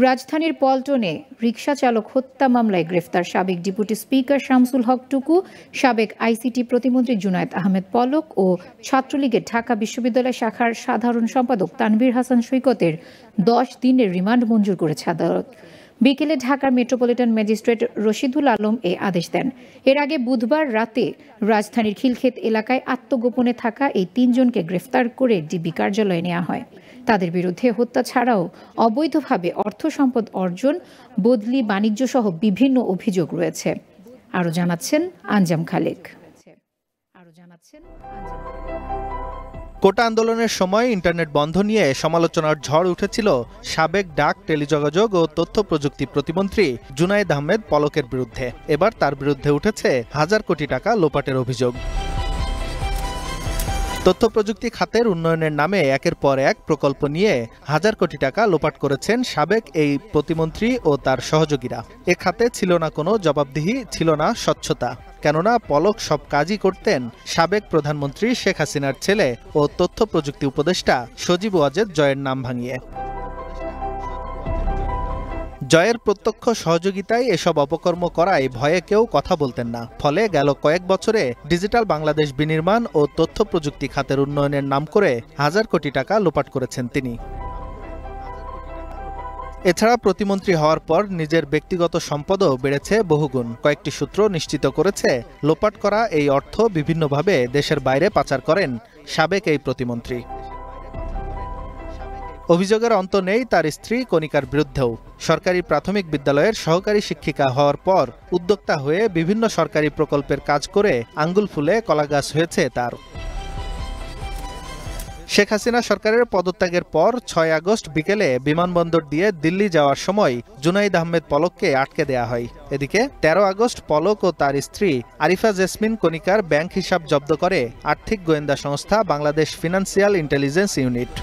রাজধানীর পল্টনে রিকশা চালক হত্যা মামলায় গ্রেফতার সাবেক ডেপুটি স্পিকার শামসুল হক টুকু, সাবেক আইসিটি প্রতিমন্ত্রী জুনায়েদ আহমেদ পলক ও ছাত্রলীগের ঢাকা বিশ্ববিদ্যালয় শাখার সাধারণ সম্পাদক তানভীর হাসান সৈকতের 10 দিনের রিমান্ড মঞ্জুর করেছে আদালত। বিকেলে ঢাকার মেট্রোপলিটন ম্যাজিস্ট্রেট রশিদুল আলম এ আদেশ দেন। এর আগে বুধবার রাতে রাজধানীর খিলক্ষেত এলাকায় আত্মগোপনে থাকা এই 3 জনকে গ্রেফতার করে ডিবি কার্যালয়ে নেওয়া হয়। তাদের বিরুদ্ধে হত্যা ছাড়াও অবৈধভাবে অর্থ সম্পদ অর্জন, বদলি, বাণিজ্য সহ বিভিন্ন অভিযোগ রয়েছে। আরও জানাচ্ছেন আঞ্জাম খালেক। কোটা আন্দোলনের সময় ইন্টারনেট বন্ধ নিয়ে সমালোচনার ঝড় উঠেছিল সাবেক ডাক, টেলিযোগাযোগ ও তথ্য প্রযুক্তি প্রতিমন্ত্রী জুনায়েদ আহমেদ পলকের বিরুদ্ধে। এবার তার বিরুদ্ধে উঠেছে হাজার কোটি টাকা লোপাটের অভিযোগ। তথ্য প্রযুক্তি খাতের উন্নয়নের নামে একের পর এক প্রকল্প নিয়ে হাজার কোটি টাকা লোপাট করেছেন সাবেক এই প্রতিমন্ত্রী ও তার সহযোগীরা। এ খাতে ছিল না কোনো জবাবদিহি, ছিল না স্বচ্ছতা। কেননা পলক সব কাজই করতেন সাবেক প্রধানমন্ত্রী শেখ হাসিনার ছেলে ও তথ্য প্রযুক্তি উপদেষ্টা সজীব ওয়াজেদ জয়ের নাম ভাঙিয়ে। জয়ের প্রত্যক্ষ সহযোগিতায় এসব অপকর্ম করায় ভয়ে কেউ কথা বলতেন না। ফলে গেল কয়েক বছরে ডিজিটাল বাংলাদেশ বিনির্মাণ ও তথ্য প্রযুক্তি খাতের উন্নয়নের নাম করে হাজার কোটি টাকা লোপাট করেছেন তিনি। এছাড়া প্রতিমন্ত্রী হওয়ার পর নিজের ব্যক্তিগত সম্পদও বেড়েছে বহুগুণ। কয়েকটি সূত্র নিশ্চিত করেছে, লোপাট করা এই অর্থ বিভিন্নভাবে দেশের বাইরে পাচার করেন সাবেক এই প্রতিমন্ত্রী। অভিযোগের অন্ত নেই তার স্ত্রী কণিকার বিরুদ্ধেও। সরকারি প্রাথমিক বিদ্যালয়ের সহকারী শিক্ষিকা হওয়ার পর উদ্যোক্তা হয়ে বিভিন্ন সরকারি প্রকল্পের কাজ করে আঙ্গুল ফুলে কলাগাছ হয়েছে তার। শেখ হাসিনা সরকারের পদত্যাগের পর 6 আগস্ট বিকেলে বিমানবন্দর দিয়ে দিল্লি যাওয়ার সময় জুনায়েদ আহমেদ পলককে আটকে দেয়া হয়। এদিকে 13 আগস্ট পলক ও তার স্ত্রী আরিফা জেসমিন কণিকার ব্যাংক হিসাব জব্দ করে আর্থিক গোয়েন্দা সংস্থা বাংলাদেশ ফিনান্সিয়াল ইন্টেলিজেন্স ইউনিট।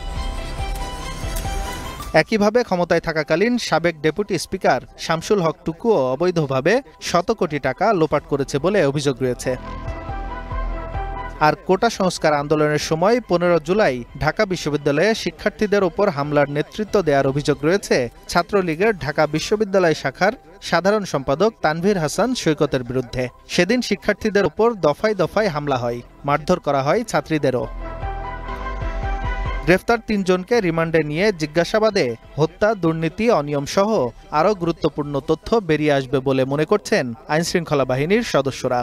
একইভাবে ক্ষমতায় থাকাকালীন সাবেক ডেপুটি স্পিকার শামসুল হক টুকুও অবৈধভাবে শত কোটি টাকা লোপাট করেছে বলে অভিযোগ রয়েছে। আর কোটা সংস্কার আন্দোলনের সময় 15 জুলাই ঢাকা বিশ্ববিদ্যালয়ে শিক্ষার্থীদের ওপর হামলার নেতৃত্ব দেওয়ার অভিযোগ রয়েছে ছাত্রলীগের ঢাকা বিশ্ববিদ্যালয় শাখার সাধারণ সম্পাদক তানভীর হাসান সৈকতের বিরুদ্ধে। সেদিন শিক্ষার্থীদের ওপর দফায় দফায় হামলা হয়, মারধর করা হয় ছাত্রীদেরও। গ্রেফতার 3 জনকে রিমান্ডে নিয়ে জিজ্ঞাসাবাদে হত্যা, দুর্নীতি, অনিয়ম সহ আরও গুরুত্বপূর্ণ তথ্য বেরিয়ে আসবে বলে মনে করছেন আইনশৃঙ্খলা বাহিনীর সদস্যরা।